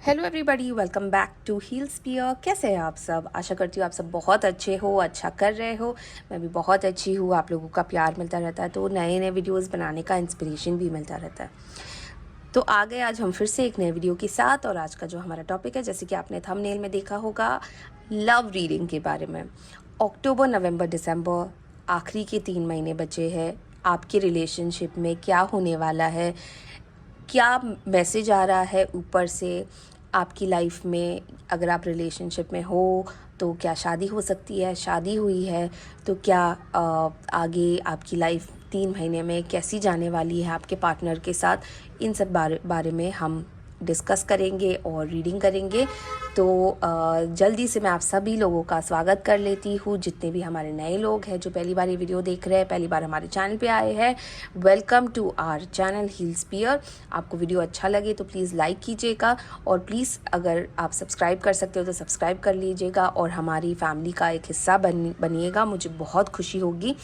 Hello everybody, welcome back to Heal Sphere. कैसे हैं आप सब? आशा करती हूँ आप सब बहुत अच्छे हो, अच्छा कर रहे हो। मैं भी बहुत अच्छी हूँ। आप लोगों का प्यार मिलता रहता है तो नए नए वीडियोस बनाने का इंस्पिरेशन भी मिलता रहता है। तो आ गए आज हम फिर से एक नए वीडियो के साथ। और आज का जो हमारा टॉपिक है, जैसे कि आपने थंबनेल में देखा होगा, लव रीडिंग के बारे में। अक्टूबर, नवंबर, दिसंबर, आखिरी के 3 महीने बचे हैं। आपके रिलेशनशिप में क्या होने वाला है, क्या मैसेज आ रहा है ऊपर से आपकी लाइफ में? अगर आप रिलेशनशिप में हो तो क्या शादी हो सकती है? शादी हुई है तो क्या आगे आपकी लाइफ 3 महीने में कैसी जाने वाली है आपके पार्टनर के साथ? इन सब बारे में हम डिस्कस करेंगे और रीडिंग करेंगे। तो जल्दी से मैं आप सभी लोगों का स्वागत कर लेती हूँ। जितने भी हमारे नए लोग हैं जो पहली बार ये वीडियो देख रहे हैं, पहली बार हमारे चैनल पे आए हैं, welcome to our channel Heal Sphere. आपको वीडियो अच्छा लगे तो प्लीज़ लाइक कीजिएगा, और प्लीज़ अगर आप सब्सक्राइब कर सकते हो तो सब्सक्राइब कर लीजिएगा और हमारी फैमिली का एक हिस्सा बनिएगा। मुझे बहुत खुशी होगी।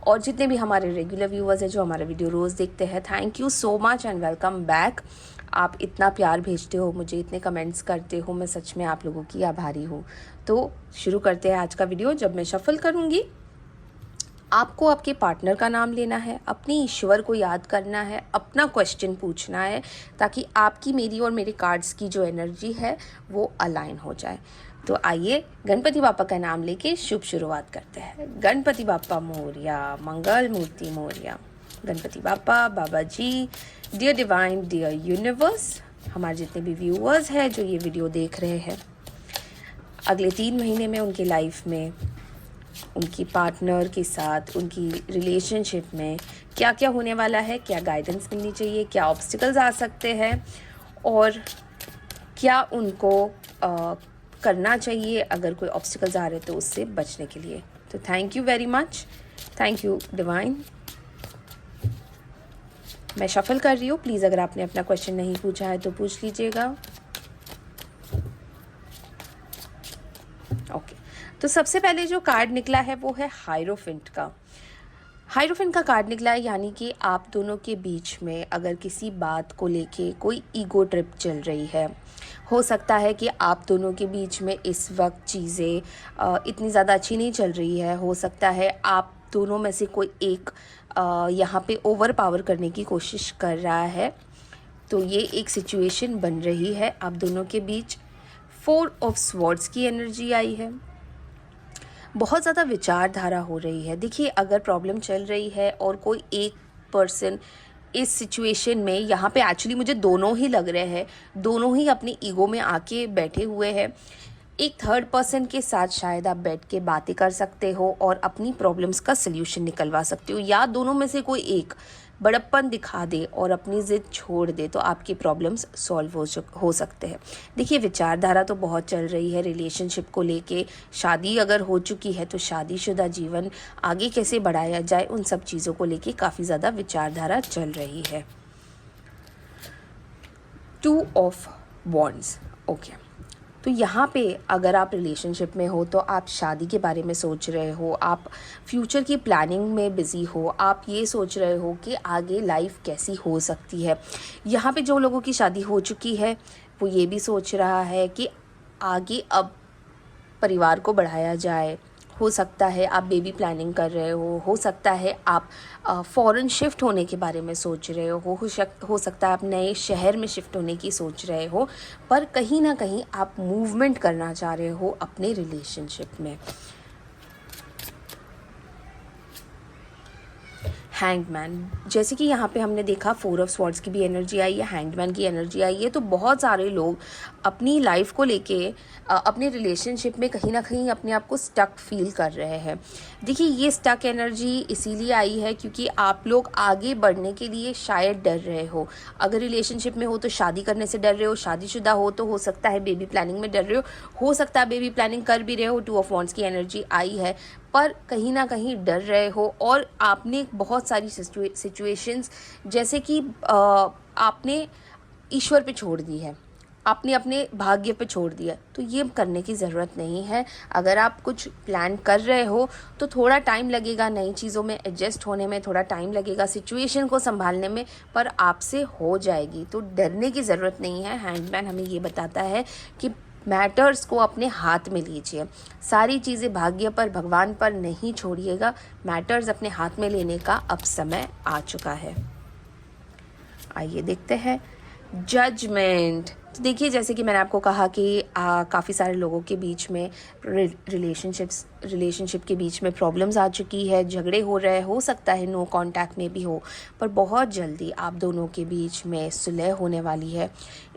और जितने भी हमारे रेगुलर व्यूअर्स हैं जो हमारा वीडियो रोज़ देखते हैं, thank you so much and welcome back. आप इतना प्यार भेजते हो मुझे, इतने कमेंट्स करते हो, मैं सच में आप लोगों की आभारी हूँ। तो शुरू करते हैं आज का वीडियो। जब मैं शफल करूँगी, आपको आपके पार्टनर का नाम लेना है, अपने ईश्वर को याद करना है, अपना क्वेश्चन पूछना है, ताकि आपकी, मेरी और मेरे कार्ड्स की जो एनर्जी है वो अलाइन हो जाए। तो आइए गणपति बापा का नाम लेके शुभ शुरुआत करते हैं। गणपति बापा मोरया, मंगल मूर्ति मोरया। गणपति बापा, बाबा जी, डियर डिवाइन, डियर यूनिवर्स, हमारे जितने भी व्यूअर्स हैं जो ये वीडियो देख रहे हैं, अगले 3 महीने में उनकी लाइफ में, उनकी पार्टनर के साथ, उनकी रिलेशनशिप में क्या क्या होने वाला है, क्या गाइडेंस मिलनी चाहिए, क्या ऑब्स्टिकल्स आ सकते हैं, और क्या उनको करना चाहिए अगर कोई ऑब्स्टिकल्स आ रहे तो उससे बचने के लिए। तो thank you very much, thank you divine. मैं शफल कर रही हूँ। प्लीज़ अगर आपने अपना क्वेश्चन नहीं पूछा है तो पूछ लीजिएगा। ओके, तो सबसे पहले जो कार्ड निकला है वो है हायरोफिंट का। हायरोफिंट का कार्ड निकला है, यानी कि आप दोनों के बीच में अगर किसी बात को लेके कोई ईगो ट्रिप चल रही है, हो सकता है कि आप दोनों के बीच में इस वक्त चीज़ें इतनी ज़्यादा अच्छी नहीं चल रही है। हो सकता है आप दोनों में से कोई एक यहाँ पे ओवर पावर करने की कोशिश कर रहा है। तो ये एक सिचुएशन बन रही है आप दोनों के बीच। 4 ऑफ स्वॉर्ड्स की एनर्जी आई है। बहुत ज़्यादा विचारधारा हो रही है। देखिए, अगर प्रॉब्लम चल रही है और कोई एक पर्सन इस सिचुएशन में, यहाँ पे एक्चुअली मुझे दोनों ही लग रहे हैं, दोनों ही अपनी ईगो में आके बैठे हुए हैं। एक थर्ड पर्सन के साथ शायद आप बैठ के बातें कर सकते हो और अपनी प्रॉब्लम्स का सल्यूशन निकलवा सकते हो, या दोनों में से कोई एक बड़प्पन दिखा दे और अपनी ज़िद छोड़ दे तो आपकी प्रॉब्लम्स सॉल्व हो सकते हैं। देखिए, विचारधारा तो बहुत चल रही है रिलेशनशिप को लेके। शादी अगर हो चुकी है तो शादीशुदा जीवन आगे कैसे बढ़ाया जाए, उन सब चीज़ों को लेके काफ़ी ज़्यादा विचारधारा चल रही है। 2 ऑफ वॉन्ड्स, ओके। तो यहाँ पे अगर आप रिलेशनशिप में हो तो आप शादी के बारे में सोच रहे हो, आप फ्यूचर की प्लानिंग में बिज़ी हो, आप ये सोच रहे हो कि आगे लाइफ कैसी हो सकती है। यहाँ पे जो लोगों की शादी हो चुकी है वो ये भी सोच रहा है कि आगे अब परिवार को बढ़ाया जाए। हो सकता है आप बेबी प्लानिंग कर रहे हो सकता है आप फॉरेन शिफ्ट होने के बारे में सोच रहे हो सकता है आप नए शहर में शिफ्ट होने की सोच रहे हो, पर कहीं ना कहीं आप मूवमेंट करना चाह रहे हो अपने रिलेशनशिप में। हैंगमैन, जैसे कि यहाँ पे हमने देखा 4 ऑफ स्वॉर्ड्स की भी एनर्जी आई है, हैंगमैन की एनर्जी आई है। तो बहुत सारे लोग अपनी लाइफ को लेके अपने रिलेशनशिप में कहीं ना कहीं अपने आप को स्टक फील कर रहे हैं। देखिए, ये स्टक एनर्जी इसीलिए आई है क्योंकि आप लोग आगे बढ़ने के लिए शायद डर रहे हो। अगर रिलेशनशिप में हो तो शादी करने से डर रहे हो, शादीशुदा हो सकता है बेबी प्लानिंग में डर रहे हो सकता है बेबी प्लानिंग कर भी रहे हो। 2 ऑफ वॉन्ड्स की एनर्जी आई है, पर कहीं ना कहीं डर रहे हो। और आपने बहुत सारी सिचुएशंस, जैसे कि आपने ईश्वर पे छोड़ दी है। आपने अपने भाग्य पे छोड़ दिया, तो ये करने की ज़रूरत नहीं है। अगर आप कुछ प्लान कर रहे हो तो थोड़ा टाइम लगेगा, नई चीज़ों में एडजस्ट होने में थोड़ा टाइम लगेगा, सिचुएशन को संभालने में, पर आपसे हो जाएगी, तो डरने की ज़रूरत नहीं है। हैंडमैन हमें ये बताता है कि मैटर्स को अपने हाथ में लीजिए, सारी चीज़ें भाग्य पर, भगवान पर नहीं छोड़िएगा। मैटर्स अपने हाथ में लेने का अब समय आ चुका है। आइए देखते हैं जजमेंट। तो देखिए, जैसे कि मैंने आपको कहा कि काफ़ी सारे लोगों के बीच में रिलेशनशिप के बीच में प्रॉब्लम्स आ चुकी है, झगड़े हो रहे हैं, हो सकता है नो कांटेक्ट में भी हो, पर बहुत जल्दी आप दोनों के बीच में सुलह होने वाली है।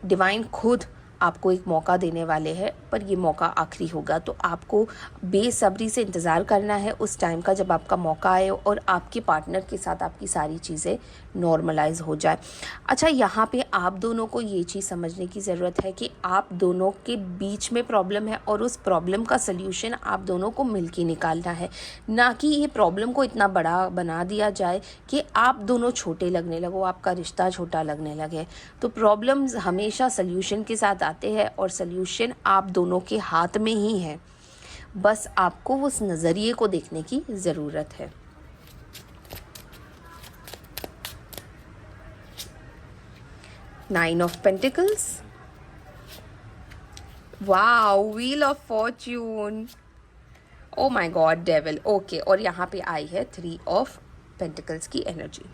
डिवाइन खुद आपको एक मौका देने वाले हैं, पर ये मौका आखिरी होगा, तो आपको बेसब्री से इंतज़ार करना है उस टाइम का जब आपका मौका आए और आपके पार्टनर के साथ आपकी सारी चीज़ें नॉर्मलाइज हो जाए। अच्छा, यहाँ पे आप दोनों को ये चीज़ समझने की ज़रूरत है कि आप दोनों के बीच में प्रॉब्लम है और उस प्रॉब्लम का सल्यूशन आप दोनों को मिलके निकालना है, ना कि ये प्रॉब्लम को इतना बड़ा बना दिया जाए कि आप दोनों छोटे लगने लगो, आपका रिश्ता छोटा लगने लगे। तो प्रॉब्लम्स हमेशा सल्यूशन के साथ आते हैं और सल्यूशन आप दोनों के हाथ में ही है, बस आपको उस नज़रिए को देखने की ज़रूरत है। Nine of pentacles, wow, wheel of Fortune, O my God, devil, okay. और यहाँ पे आई है 3 ऑफ पेंटिकल्स की एनर्जी।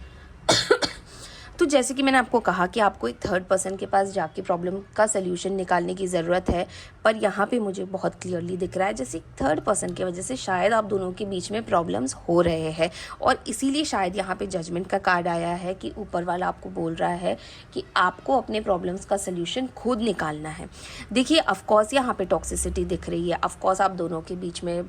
तो जैसे कि मैंने आपको कहा कि आपको एक थर्ड पर्सन के पास जाके प्रॉब्लम का सल्यूशन निकालने की ज़रूरत है, पर यहाँ पे मुझे बहुत क्लियरली दिख रहा है जैसे थर्ड पर्सन की वजह से शायद आप दोनों के बीच में प्रॉब्लम्स हो रहे हैं, और इसीलिए शायद यहाँ पे जजमेंट का कार्ड आया है कि ऊपर वाला आपको बोल रहा है कि आपको अपने प्रॉब्लम्स का सल्यूशन खुद निकालना है। देखिए, ऑफकोर्स यहाँ पे टॉक्सिसिटी दिख रही है, ऑफकोर्स आप दोनों के बीच में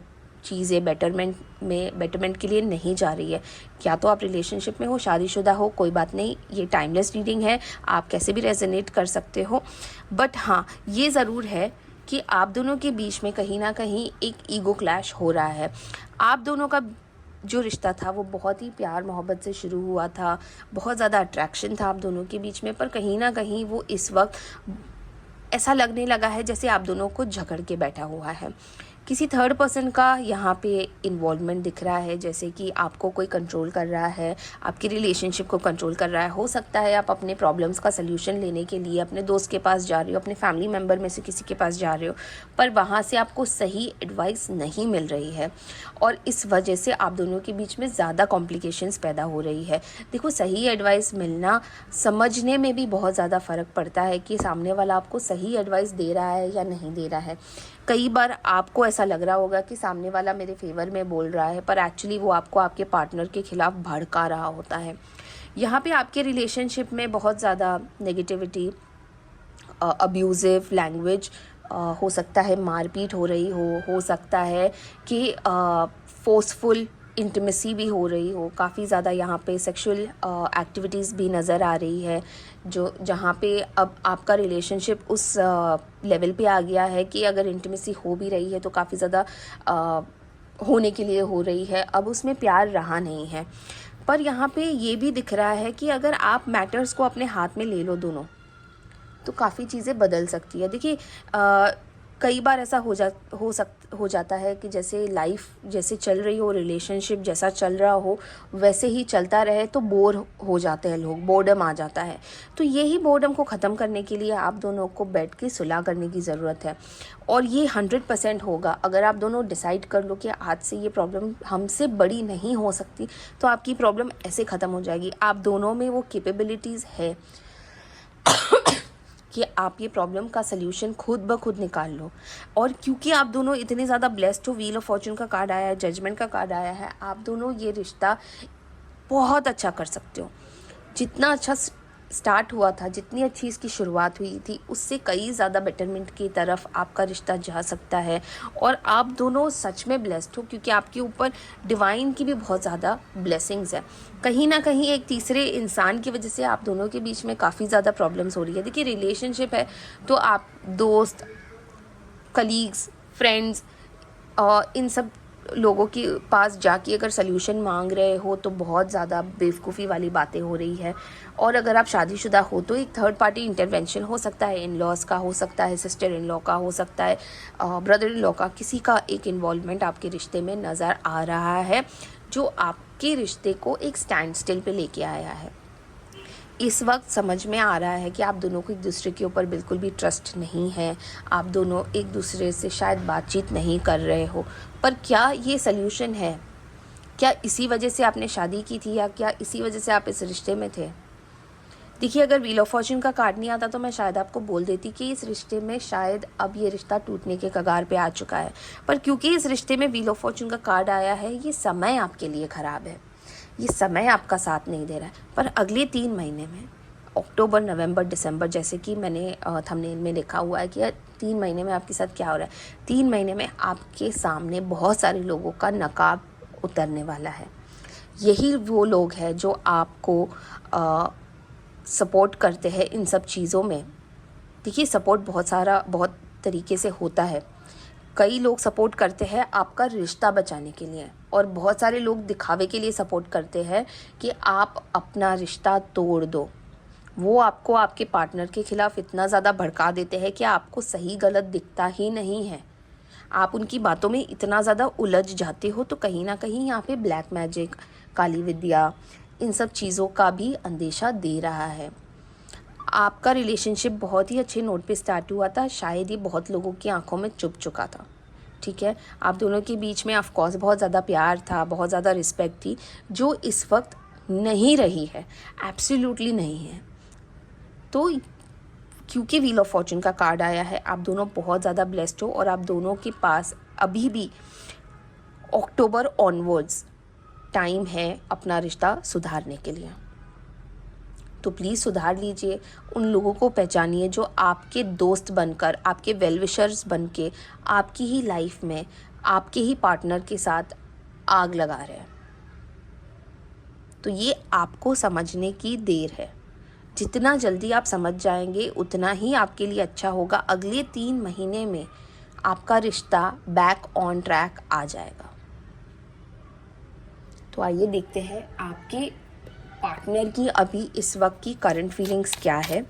चीज़ें बेटरमेंट के लिए नहीं जा रही है। क्या तो आप रिलेशनशिप में हो, शादीशुदा हो, कोई बात नहीं, ये टाइमलेस रीडिंग है, आप कैसे भी रेजोनेट कर सकते हो, बट हाँ, ये ज़रूर है कि आप दोनों के बीच में कहीं ना कहीं एक ईगो क्लैश हो रहा है। आप दोनों का जो रिश्ता था वो बहुत ही प्यार मोहब्बत से शुरू हुआ था, बहुत ज़्यादा अट्रैक्शन था आप दोनों के बीच में, पर कहीं ना कहीं वो इस वक्त ऐसा लगने लगा है जैसे आप दोनों को झगड़ के बैठा हुआ है। किसी थर्ड पर्सन का यहाँ पे इन्वॉल्वमेंट दिख रहा है, जैसे कि आपको कोई कंट्रोल कर रहा है, आपकी रिलेशनशिप को कंट्रोल कर रहा है। हो सकता है आप अपने प्रॉब्लम्स का सल्यूशन लेने के लिए अपने दोस्त के पास जा रहे हो, अपने फैमिली मेम्बर में से किसी के पास जा रहे हो, पर वहाँ से आपको सही एडवाइस नहीं मिल रही है और इस वजह से आप दोनों के बीच में ज़्यादा कॉम्प्लिकेशंस पैदा हो रही है। देखो, सही एडवाइस मिलना, समझने में भी बहुत ज़्यादा फ़र्क पड़ता है कि सामने वाला आपको सही एडवाइस दे रहा है या नहीं दे रहा है। कई बार आपको ऐसा लग रहा होगा कि सामने वाला मेरे फेवर में बोल रहा है, पर एक्चुअली वो आपको आपके पार्टनर के खिलाफ भड़का रहा होता है। यहाँ पे आपके रिलेशनशिप में बहुत ज़्यादा नेगेटिविटी, अब्यूज़िव लैंग्वेज, हो सकता है मारपीट हो रही हो सकता है कि फोर्सफुल इंटीमेसी भी हो रही हो, काफ़ी ज़्यादा यहाँ पे सेक्सुअल एक्टिविटीज़ भी नज़र आ रही है, जो जहाँ पे अब आपका रिलेशनशिप उस लेवल पे आ गया है कि अगर इंटीमेसी हो भी रही है तो काफ़ी ज़्यादा होने के लिए हो रही है, अब उसमें प्यार रहा नहीं है। पर यहाँ पे ये भी दिख रहा है कि अगर आप मैटर्स को अपने हाथ में ले लो दोनों, तो काफ़ी चीज़ें बदल सकती है। देखिए, कई बार ऐसा हो जाता है कि जैसे लाइफ जैसे चल रही हो, रिलेशनशिप जैसा चल रहा हो वैसे ही चलता रहे, तो बोर हो जाते हैं लोग, बोर्डम आ जाता है। तो यही बोर्डम को ख़त्म करने के लिए आप दोनों को बैठ के सुलह करने की ज़रूरत है, और ये 100% होगा अगर आप दोनों डिसाइड कर लो कि आज से ये प्रॉब्लम हमसे बड़ी नहीं हो सकती, तो आपकी प्रॉब्लम ऐसे ख़त्म हो जाएगी। आप दोनों में वो कैपेबिलिटीज़ है कि आप ये प्रॉब्लम का सल्यूशन खुद ब खुद निकाल लो। और क्योंकि आप दोनों इतने ज़्यादा ब्लेस्ड हो, व्हील ऑफ फॉर्चून का कार्ड आया है, जजमेंट का कार्ड आया है, आप दोनों ये रिश्ता बहुत अच्छा कर सकते हो। जितना अच्छा स्टार्ट हुआ था, जितनी अच्छी इसकी शुरुआत हुई थी, उससे कई ज़्यादा बेटरमेंट की तरफ आपका रिश्ता जा सकता है। और आप दोनों सच में ब्लेस्ड हो क्योंकि आपके ऊपर डिवाइन की भी बहुत ज़्यादा ब्लेसिंग्स है। कहीं ना कहीं एक तीसरे इंसान की वजह से आप दोनों के बीच में काफ़ी ज़्यादा प्रॉब्लम्स हो रही है। देखिए, रिलेशनशिप है तो आप दोस्त, कलीग्स, फ्रेंड्स, इन सब लोगों के पास जाके अगर सल्यूशन मांग रहे हो तो बहुत ज़्यादा बेवकूफ़ी वाली बातें हो रही है। और अगर आप शादीशुदा हो तो एक थर्ड पार्टी इंटरवेंशन हो सकता है, इन लॉज़ का हो सकता है, सिस्टर इन लॉ का हो सकता है, ब्रदर इन लॉ का, किसी का एक इन्वॉल्वमेंट आपके रिश्ते में नज़र आ रहा है जो आपके रिश्ते को एक स्टैंड स्टिल पे लेके आया है। इस वक्त समझ में आ रहा है कि आप दोनों को एक दूसरे के ऊपर बिल्कुल भी ट्रस्ट नहीं है, आप दोनों एक दूसरे से शायद बातचीत नहीं कर रहे हो। पर क्या ये सल्यूशन है? क्या इसी वजह से आपने शादी की थी या क्या इसी वजह से आप इस रिश्ते में थे? देखिए, अगर व्हील ऑफ फॉर्च्यून का कार्ड नहीं आता तो मैं शायद आपको बोल देती कि इस रिश्ते में शायद अब ये रिश्ता टूटने के कगार पे आ चुका है। पर क्योंकि इस रिश्ते में व्हील ऑफ फॉर्च्यून का कार्ड आया है, ये समय आपके लिए ख़राब है, ये समय आपका साथ नहीं दे रहा है। पर अगले 3 महीने में, अक्टूबर, नवंबर, दिसंबर, जैसे कि मैंने थंबनेल में लिखा हुआ है कि 3 महीने में आपके साथ क्या हो रहा है। 3 महीने में आपके सामने बहुत सारे लोगों का नकाब उतरने वाला है। यही वो लोग हैं जो आपको सपोर्ट करते हैं इन सब चीज़ों में। देखिए, सपोर्ट बहुत तरीके से होता है। कई लोग सपोर्ट करते हैं आपका रिश्ता बचाने के लिए, और बहुत सारे लोग दिखावे के लिए सपोर्ट करते हैं कि आप अपना रिश्ता तोड़ दो। वो आपको आपके पार्टनर के खिलाफ इतना ज़्यादा भड़का देते हैं कि आपको सही गलत दिखता ही नहीं है। आप उनकी बातों में इतना ज़्यादा उलझ जाते हो, तो कहीं ना कहीं यहाँ पे ब्लैक मैजिक, काली विद्या, इन सब चीज़ों का भी अंदेशा दे रहा है। आपका रिलेशनशिप बहुत ही अच्छे नोट पे स्टार्ट हुआ था, शायद ये बहुत लोगों की आंखों में चुभ चुका था। ठीक है, आप दोनों के बीच में ऑफ कोर्स बहुत ज़्यादा प्यार था, बहुत ज़्यादा रिस्पेक्ट थी, जो इस वक्त नहीं रही है, एब्सोल्युटली नहीं है। तो क्योंकि व्हील ऑफ फॉर्चून का कार्ड आया है, आप दोनों बहुत ज़्यादा ब्लेस्ड हो, और आप दोनों के पास अभी भी अक्टूबर ऑनवर्ड्स टाइम है अपना रिश्ता सुधारने के लिए। तो प्लीज़ सुधार लीजिए। उन लोगों को पहचानिए जो आपके दोस्त बनकर, आपके वेल विशर्स बन के आपकी ही लाइफ में आपके ही पार्टनर के साथ आग लगा रहे हैं। तो ये आपको समझने की देर है। जितना जल्दी आप समझ जाएंगे उतना ही आपके लिए अच्छा होगा। अगले 3 महीने में आपका रिश्ता बैक ऑन ट्रैक आ जाएगा। तो आइए देखते हैं आपके पार्टनर की अभी इस वक्त की करंट फीलिंग्स क्या है।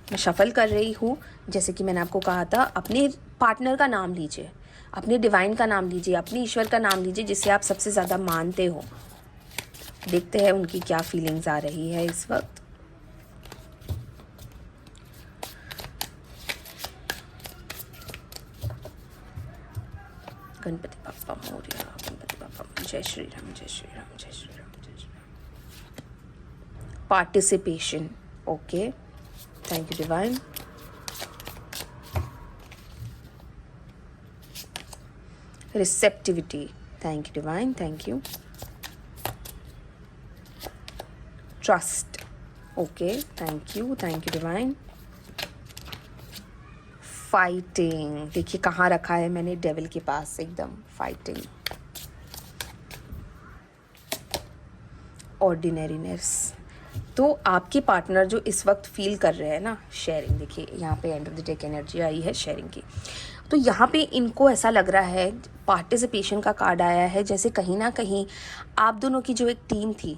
मैं शफल कर रही हूँ। जैसे कि मैंने आपको कहा था, अपने पार्टनर का नाम लीजिए, अपने डिवाइन का नाम लीजिए, अपने ईश्वर का नाम लीजिए जिसे आप सबसे ज़्यादा मानते हो। देखते हैं उनकी क्या फीलिंग्स आ रही है इस वक्त। गणपति बप्पा मोरया, गणपति बप्पा, जय श्री राम, जय श्री राम, जय श्री राम, जय Shri Ram. Participation, okay, thank you divine. Receptivity, thank you divine, thank you. Trust, okay, thank you divine. Fighting, देखिए कहाँ रखा है मैंने, डेविल के पास एकदम फाइटिंग। ऑर्डिनरीनेस, तो आपके पार्टनर जो इस वक्त फील कर रहे हैं ना, शेयरिंग, देखिए यहाँ पे end of the deck energy आई है शेयरिंग की। तो यहाँ पे इनको ऐसा लग रहा है, पार्टिसिपेशन का कार्ड आया है, जैसे कहीं ना कहीं आप दोनों की जो एक टीम थी,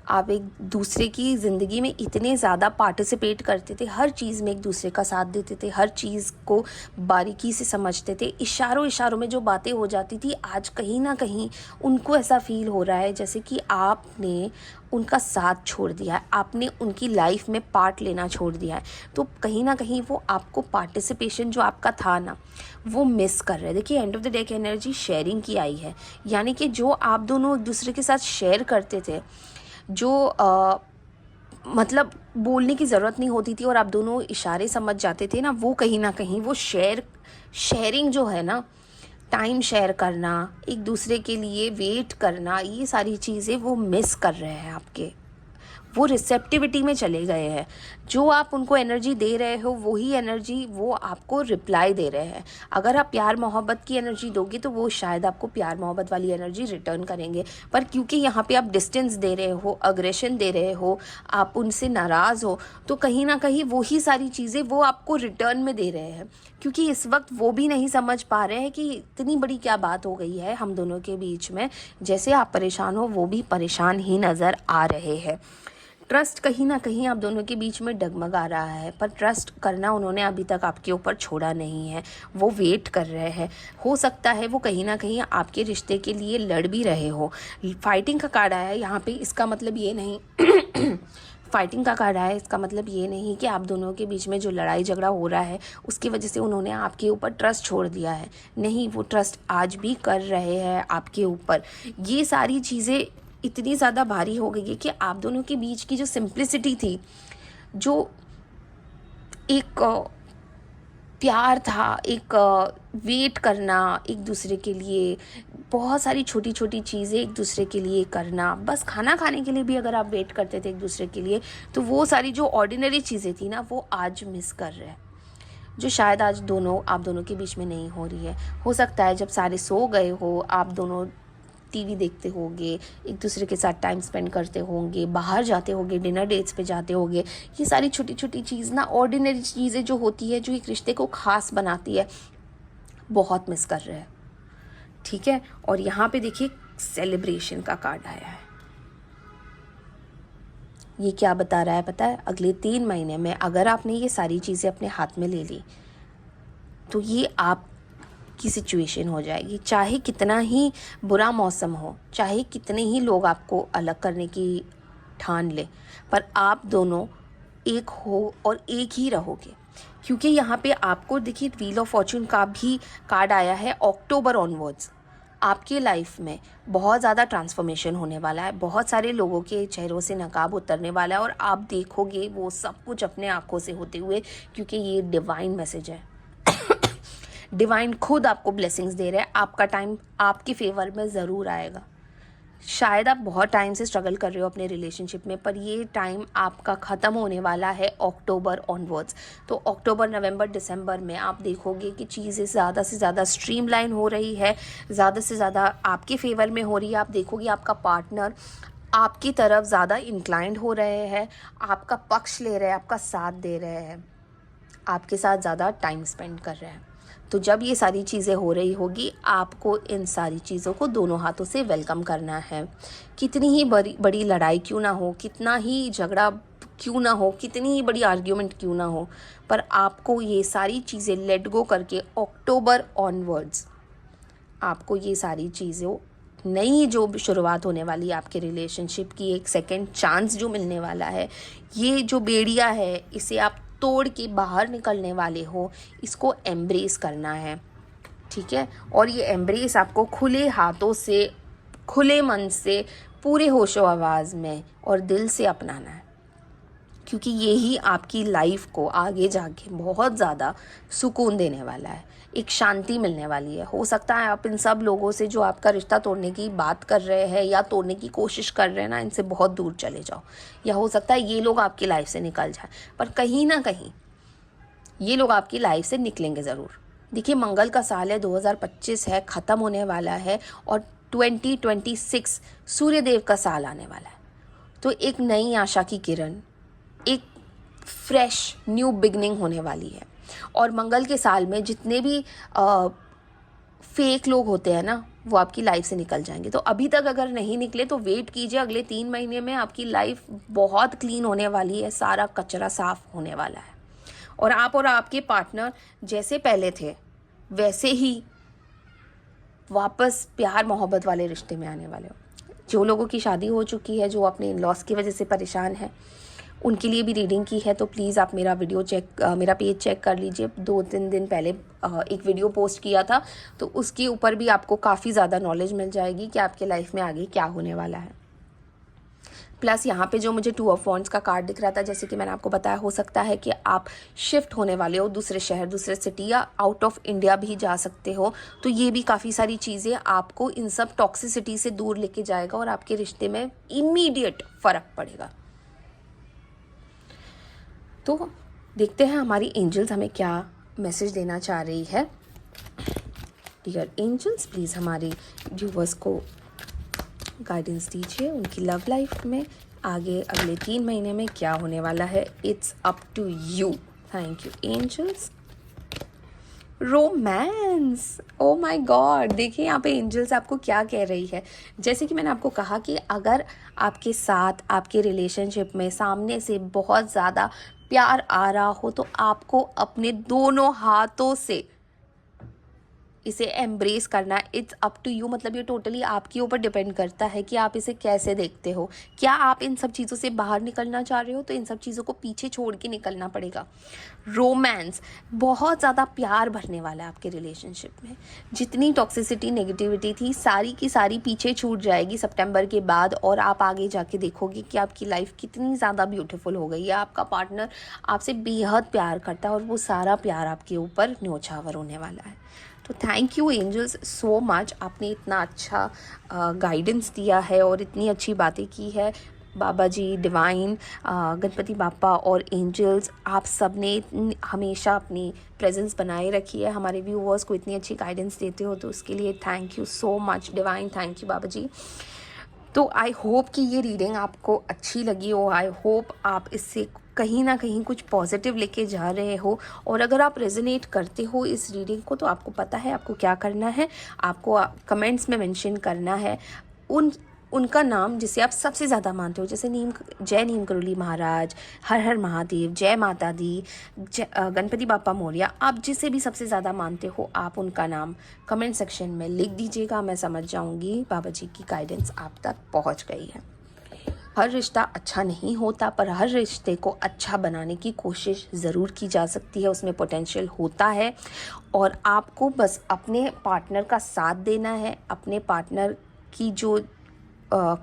आप एक दूसरे की ज़िंदगी में इतने ज़्यादा पार्टिसिपेट करते थे, हर चीज़ में एक दूसरे का साथ देते थे, हर चीज़ को बारीकी से समझते थे, इशारों इशारों में जो बातें हो जाती थी, आज कहीं ना कहीं उनको ऐसा फील हो रहा है जैसे कि आपने उनका साथ छोड़ दिया है, आपने उनकी लाइफ में पार्ट लेना छोड़ दिया है। तो कहीं ना कहीं वो आपको पार्टिसिपेशन जो आपका था ना, वो मिस कर रहे हैं। देखिए and of the deck energy sharing की आई है, यानी कि जो आप दोनों एक दूसरे के साथ शेयर करते थे, जो मतलब बोलने की ज़रूरत नहीं होती थी और आप दोनों इशारे समझ जाते थे ना, वो कहीं ना कहीं वो शेयरिंग जो है ना, टाइम शेयर करना, एक दूसरे के लिए वेट करना, ये सारी चीज़ें वो मिस कर रहे हैं आपके। वो रिसेप्टिविटी में चले गए हैं। जो आप उनको एनर्जी दे रहे हो वही एनर्जी वो आपको रिप्लाई दे रहे हैं। अगर आप प्यार मोहब्बत की एनर्जी दोगे तो वो शायद आपको प्यार मोहब्बत वाली एनर्जी रिटर्न करेंगे, पर क्योंकि यहाँ पे आप डिस्टेंस दे रहे हो, अग्रेशन दे रहे हो, आप उनसे नाराज़ हो, तो कहीं ना कहीं वही सारी चीज़ें वो आपको रिटर्न में दे रहे हैं। क्योंकि इस वक्त वो भी नहीं समझ पा रहे हैं कि इतनी बड़ी क्या बात हो गई है हम दोनों के बीच में। जैसे आप परेशान हो वो भी परेशान ही नज़र आ रहे हैं। ट्रस्ट कहीं ना कहीं आप दोनों के बीच में डगमगा रहा है, पर ट्रस्ट करना उन्होंने अभी तक आपके ऊपर छोड़ा नहीं है। वो वेट कर रहे हैं। हो सकता है वो कहीं ना कहीं आपके रिश्ते के लिए लड़ भी रहे हो। फाइटिंग का कार्ड आया है यहाँ पे, इसका मतलब ये नहीं फाइटिंग का कार्ड आया है, इसका मतलब ये नहीं कि आप दोनों के बीच में जो लड़ाई झगड़ा हो रहा है उसकी वजह से उन्होंने आपके ऊपर ट्रस्ट छोड़ दिया है। नहीं, वो ट्रस्ट आज भी कर रहे हैं आपके ऊपर। ये सारी चीज़ें इतनी ज़्यादा भारी हो गई है कि आप दोनों के बीच की जो सिंप्लिसिटी थी, जो एक प्यार था, एक वेट करना एक दूसरे के लिए, बहुत सारी छोटी छोटी चीज़ें एक दूसरे के लिए करना, बस खाना खाने के लिए भी अगर आप वेट करते थे एक दूसरे के लिए, तो वो सारी जो ऑर्डिनरी चीज़ें थी ना वो आज मिस कर रहे हैं, जो शायद आज आप दोनों के बीच में नहीं हो रही है। हो सकता है जब सारे सो गए हो, आप दोनों टीवी देखते होंगे, एक दूसरे के साथ टाइम स्पेंड करते होंगे, बाहर जाते होंगे, डिनर डेट्स पे जाते होंगे। ये सारी छोटी छोटी चीज़ ना, ऑर्डिनरी चीज़ें जो होती है, जो एक रिश्ते को ख़ास बनाती है, बहुत मिस कर रहे हैं। ठीक है, और यहाँ पे देखिए सेलिब्रेशन का कार्ड आया है। ये क्या बता रहा है पता है? अगले 3 महीने में अगर आपने ये सारी चीज़ें अपने हाथ में ले ली तो ये आप की सिचुएशन हो जाएगी। चाहे कितना ही बुरा मौसम हो, चाहे कितने ही लोग आपको अलग करने की ठान ले, पर आप दोनों एक हो और एक ही रहोगे। क्योंकि यहाँ पे आपको देखिए व्हील ऑफ फॉर्चून का भी कार्ड आया है। अक्टूबर ऑनवर्ड्स आपके लाइफ में बहुत ज़्यादा ट्रांसफॉर्मेशन होने वाला है। बहुत सारे लोगों के चेहरों से नकाब उतरने वाला है और आप देखोगे वो सब कुछ अपने आँखों से होते हुए, क्योंकि ये डिवाइन मैसेज है। डिवाइन खुद आपको ब्लेसिंग्स दे रहे हैं। आपका टाइम आपके फेवर में ज़रूर आएगा। शायद आप बहुत टाइम से स्ट्रगल कर रहे हो अपने रिलेशनशिप में, पर ये टाइम आपका ख़त्म होने वाला है अक्टूबर ऑनवर्ड्स। तो अक्टूबर, नवंबर, दिसंबर में आप देखोगे कि चीज़ें ज़्यादा से ज़्यादा स्ट्रीमलाइन हो रही है, ज़्यादा से ज़्यादा आपके फेवर में हो रही है। आप देखोगे आपका पार्टनर आपकी तरफ ज़्यादा इंक्लाइंड हो रहे हैं, आपका पक्ष ले रहे हैं, आपका साथ दे रहे हैं, आपके साथ ज़्यादा टाइम स्पेंड कर रहे हैं। तो जब ये सारी चीज़ें हो रही होगी, आपको इन सारी चीज़ों को दोनों हाथों से वेलकम करना है। कितनी ही बड़ी लड़ाई क्यों ना हो, कितना ही झगड़ा क्यों ना हो, कितनी ही बड़ी आर्ग्यूमेंट क्यों ना हो, पर आपको ये सारी चीज़ें लेट गो करके अक्टूबर ऑनवर्ड्स आपको ये सारी चीज़ों, नई जो शुरुआत होने वाली है आपके रिलेशनशिप की, एक सेकंड चांस जो मिलने वाला है, ये जो बेड़िया है इसे आप तोड़ के बाहर निकलने वाले हो, इसको एम्ब्रेस करना है। ठीक है, और ये एम्ब्रेस आपको खुले हाथों से, खुले मन से, पूरे होशो आवाज़ में और दिल से अपनाना है। क्योंकि यही आपकी लाइफ को आगे जाके बहुत ज़्यादा सुकून देने वाला है, एक शांति मिलने वाली है। हो सकता है आप इन सब लोगों से जो आपका रिश्ता तोड़ने की बात कर रहे हैं या तोड़ने की कोशिश कर रहे हैं ना, इनसे बहुत दूर चले जाओ, या हो सकता है ये लोग आपकी लाइफ से निकल जाए, पर कहीं ना कहीं ये लोग आपकी लाइफ से निकलेंगे ज़रूर। देखिए मंगल का साल है, 2025 है, ख़त्म होने वाला है, और 2026 सूर्यदेव का साल आने वाला है। तो एक नई आशा की किरण, एक फ्रेश न्यू बिगनिंग होने वाली है। और मंगल के साल में जितने भी फेक लोग होते हैं ना, वो आपकी लाइफ से निकल जाएंगे। तो अभी तक अगर नहीं निकले तो वेट कीजिए, अगले 3 महीने में आपकी लाइफ बहुत क्लीन होने वाली है, सारा कचरा साफ होने वाला है, और आप और आपके पार्टनर जैसे पहले थे वैसे ही वापस प्यार मोहब्बत वाले रिश्ते में आने वाले हो। जो लोगों की शादी हो चुकी है, जो अपने लॉस की वजह से परेशान है, उनके लिए भी रीडिंग की है, तो प्लीज़ आप मेरा मेरा पेज चेक कर लीजिए। 2-3 दिन पहले एक वीडियो पोस्ट किया था, तो उसके ऊपर भी आपको काफ़ी ज़्यादा नॉलेज मिल जाएगी कि आपके लाइफ में आगे क्या होने वाला है। प्लस यहाँ पे जो मुझे 2 ऑफ वॉन्ड्स का कार्ड दिख रहा था, जैसे कि मैंने आपको बताया, हो सकता है कि आप शिफ्ट होने वाले हो दूसरे शहर, दूसरे सिटी, या आउट ऑफ इंडिया भी जा सकते हो। तो ये भी काफ़ी सारी चीज़ें आपको इन सब टॉक्सिसिटी से दूर लेके जाएगा और आपके रिश्ते में इमीडिएट फ़र्क पड़ेगा। तो देखते हैं हमारी एंजल्स हमें क्या मैसेज देना चाह रही है। डियर एंजल्स, प्लीज़ हमारे व्यूवर्स को गाइडेंस दीजिए उनकी लव लाइफ में आगे अगले 3 महीने में क्या होने वाला है। It's up to you. Thank you angels. Romance, oh my God, देखिए यहाँ पे एंजल्स आपको क्या कह रही है। जैसे कि मैंने आपको कहा कि अगर आपके साथ आपके रिलेशनशिप में सामने से बहुत ज़्यादा प्यार आ रहा हो तो आपको अपने दोनों हाथों से इसे एम्ब्रेस करना। इट्स अप टू यू, मतलब ये टोटली आपके ऊपर डिपेंड करता है कि आप इसे कैसे देखते हो। क्या आप इन सब चीज़ों से बाहर निकलना चाह रहे हो तो इन सब चीज़ों को पीछे छोड़ के निकलना पड़ेगा। रोमांस, बहुत ज़्यादा प्यार भरने वाला है आपके रिलेशनशिप में। जितनी टॉक्सिसिटी नेगेटिविटी थी सारी की सारी पीछे छूट जाएगी सितंबर के बाद, और आप आगे जाके देखोगे कि आपकी लाइफ कितनी ज़्यादा ब्यूटीफुल हो गई है। आपका पार्टनर आपसे बेहद प्यार करता है और वो सारा प्यार आपके ऊपर न्योछावर होने वाला है। तो thank you angels so much, आपने इतना अच्छा गाइडेंस दिया है और इतनी अच्छी बातें की है। बाबा जी, डिवाइन, गणपति बापा और एंजल्स, आप सब ने हमेशा अपनी प्रेजेंस बनाए रखी है। हमारे व्यूअर्स को इतनी अच्छी गाइडेंस देते हो तो उसके लिए thank you so much divine. Thank you Baba ji. तो आई होप कि ये रीडिंग आपको अच्छी लगी हो। आई होप आप इससे कहीं ना कहीं कुछ पॉजिटिव लेके जा रहे हो। और अगर आप रेजोनेट करते हो इस रीडिंग को तो आपको पता है आपको क्या करना है। आपको कमेंट्स में मेंशन करना है उनका नाम जिसे आप सबसे ज़्यादा मानते हो, जैसे जय नीम करोली महाराज, हर हर महादेव, जय माता दी, गणपति बापा मोरया, आप जिसे भी सबसे ज़्यादा मानते हो आप उनका नाम कमेंट सेक्शन में लिख दीजिएगा। मैं समझ जाऊंगी बाबा जी की गाइडेंस आप तक पहुंच गई है। हर रिश्ता अच्छा नहीं होता पर हर रिश्ते को अच्छा बनाने की कोशिश ज़रूर की जा सकती है, उसमें पोटेंशियल होता है। और आपको बस अपने पार्टनर का साथ देना है, अपने पार्टनर की जो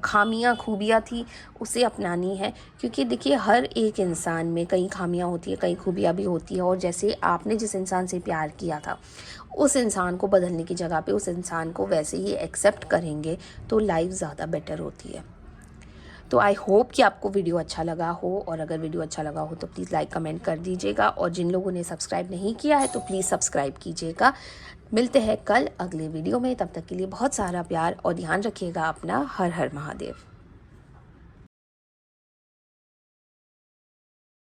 खामियां खूबियां थी उसे अपनानी है। क्योंकि देखिए हर एक इंसान में कई खामियां होती है, कई खूबियां भी होती है। और जैसे आपने जिस इंसान से प्यार किया था उस इंसान को बदलने की जगह पे उस इंसान को वैसे ही एक्सेप्ट करेंगे तो लाइफ ज़्यादा बेटर होती है। तो आई होप कि आपको वीडियो अच्छा लगा हो, और अगर वीडियो अच्छा लगा हो तो प्लीज़ लाइक कमेंट कर दीजिएगा। और जिन लोगों ने सब्सक्राइब नहीं किया है तो प्लीज़ सब्सक्राइब कीजिएगा। मिलते हैं कल अगले वीडियो में, तब तक के लिए बहुत सारा प्यार और ध्यान रखिएगा अपना। हर हर महादेव।